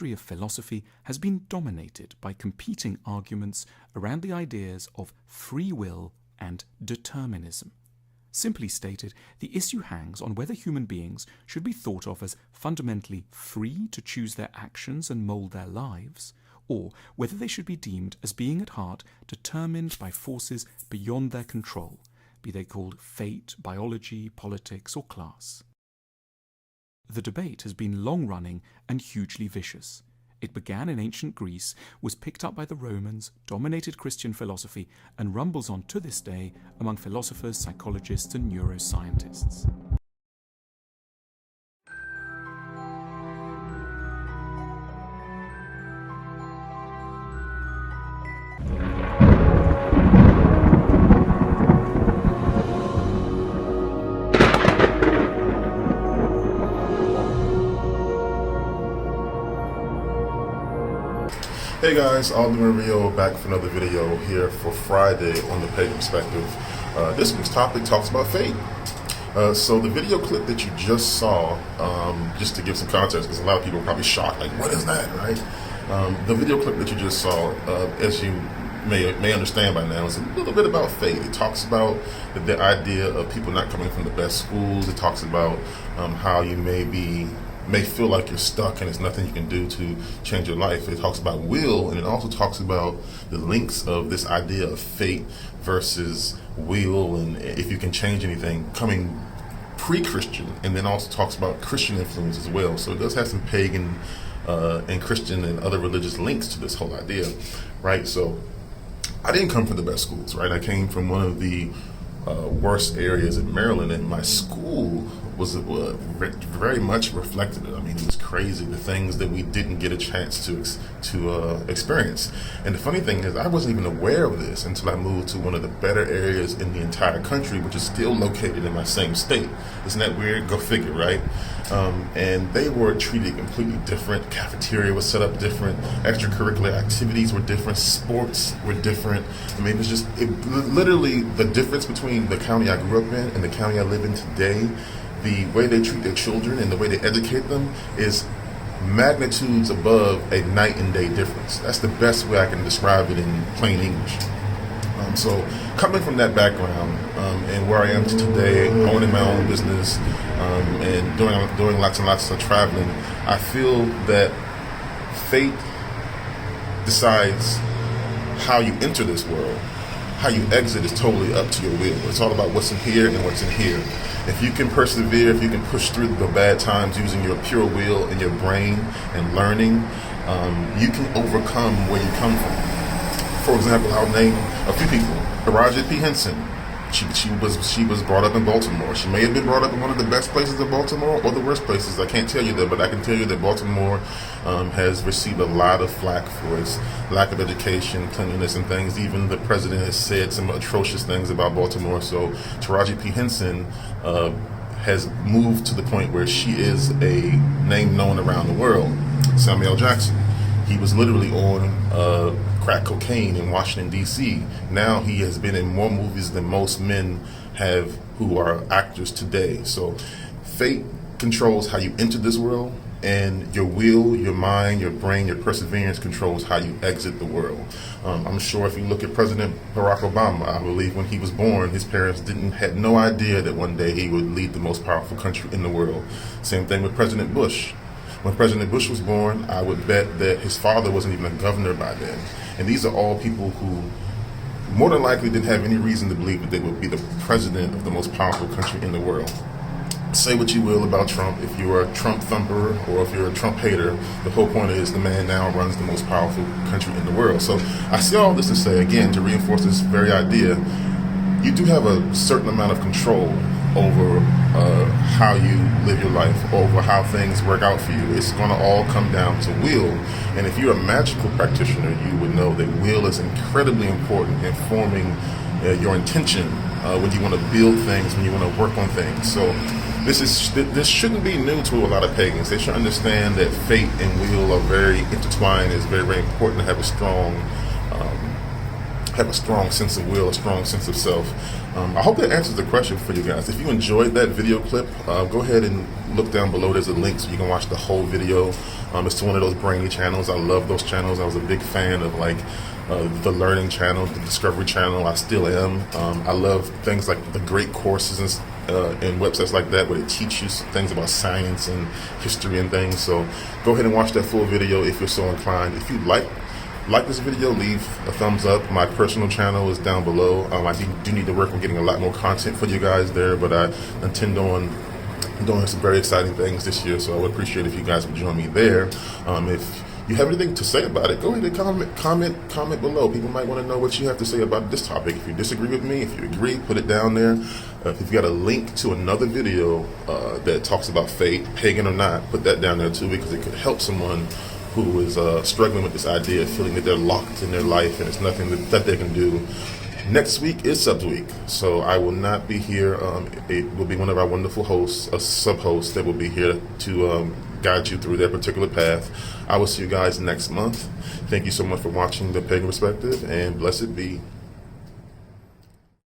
history of philosophy has been dominated by competing arguments around the ideas of free will and determinism. Simply stated, the issue hangs on whether human beings should be thought of as fundamentally free to choose their actions and mould their lives, or whether they should be deemed as being at heart determined by forces beyond their control, be they called fate, biology, politics, or class. The debate has been long-running and hugely vicious. It began in ancient Greece, was picked up by the Romans, dominated Christian philosophy, and rumbles on to this day among philosophers, psychologists, and neuroscientists. Hey guys, Alderman Rio back for another video here for Friday on the Pagan Perspective. This week's topic talks about fate. So the video clip that you just saw, just to give some context, because a lot of people are probably shocked, like, what is that, right? The video clip that you just saw, as you may understand by now, is a little bit about fate. It talks about the idea of people not coming from the best schools. It talks about how you may feel like you're stuck and there's nothing you can do to change your life. It talks about will, and it also talks about the links of this idea of fate versus will, and if you can change anything, coming pre-Christian, and then also talks about Christian influence as well. So it does have some pagan and Christian and other religious links to this whole idea, right? So I didn't come from the best schools, right? I came from one of the worst areas in Maryland, and my school was very much reflected it. I mean, it was crazy, the things that we didn't get a chance to experience. And the funny thing is, I wasn't even aware of this until I moved to one of the better areas in the entire country, which is still located in my same state. Isn't that weird? Go figure, right? And they were treated completely different. Cafeteria was set up different. Extracurricular activities were different. Sports were different. I mean, literally the difference between the county I grew up in and the county I live in today. The way they treat their children and the way they educate them is magnitudes above a night and day difference. That's the best way I can describe it in plain English. So coming from that background and where I am today, owning my own business and doing lots and lots of traveling, I feel that fate decides how you enter this world. How you exit is totally up to your will. It's all about what's in here and what's in here. If you can persevere, if you can push through the bad times using your pure will and your brain and learning, you can overcome where you come from. For example, I'll name a few people. Taraji P. Henson. She was brought up in Baltimore. She may have been brought up in one of the best places in Baltimore or the worst places. I can't tell you that, but I can tell you that Baltimore has received a lot of flack for its lack of education, cleanliness, and things. Even the president has said some atrocious things about Baltimore. So Taraji P. Henson has moved to the point where she is a name known around the world. Samuel Jackson. He was literally on crack cocaine in Washington, D.C. Now he has been in more movies than most men have who are actors today. So fate controls how you enter this world, and your will, your mind, your brain, your perseverance controls how you exit the world. I'm sure if you look at President Barack Obama, I believe when he was born, his parents had no idea that one day he would lead the most powerful country in the world. Same thing with President Bush. When President Bush was born, I would bet that his father wasn't even a governor by then. And these are all people who more than likely didn't have any reason to believe that they would be the president of the most powerful country in the world. Say what you will about Trump. If you're a Trump thumper or if you're a Trump hater, the whole point is the man now runs the most powerful country in the world. So I say all this to say, again, to reinforce this very idea, you do have a certain amount of control over how you live your life, over how things work out for you. It's going to all come down to will. And if you're a magical practitioner, you would know that will is incredibly important in forming your intention when you want to build things, when you want to work on things. So this shouldn't be new to a lot of pagans. They should understand that fate and will are very intertwined. It's very, very important to have a strong sense of will, a strong sense of self. I hope that answers the question for you guys. If you enjoyed that video clip, go ahead and look down below. There's a link so you can watch the whole video. It's one of those brainy channels. I love those channels. I was a big fan of like the Learning Channel, the Discovery Channel. I still am. I love things like the great courses and websites like that where they teach you things about science and history and things. So go ahead and watch that full video if you're so inclined. If you like this video, leave a thumbs up. My personal channel is down below. I do need to work on getting a lot more content for you guys there, but I intend on doing some very exciting things this year, so I would appreciate if you guys would join me there. If you have anything to say about it, go ahead and comment below. People might want to know what you have to say about this topic. If you disagree with me, if you agree, put it down there. If you've got a link to another video that talks about fate, pagan or not, put that down there too, because it could help someone who is struggling with this idea, feeling that they're locked in their life and there's nothing that they can do. Next week is Subs Week, so I will not be here. It will be one of our wonderful hosts, a sub-host that will be here to guide you through their particular path. I will see you guys next month. Thank you so much for watching The Pagan Perspective, and blessed be.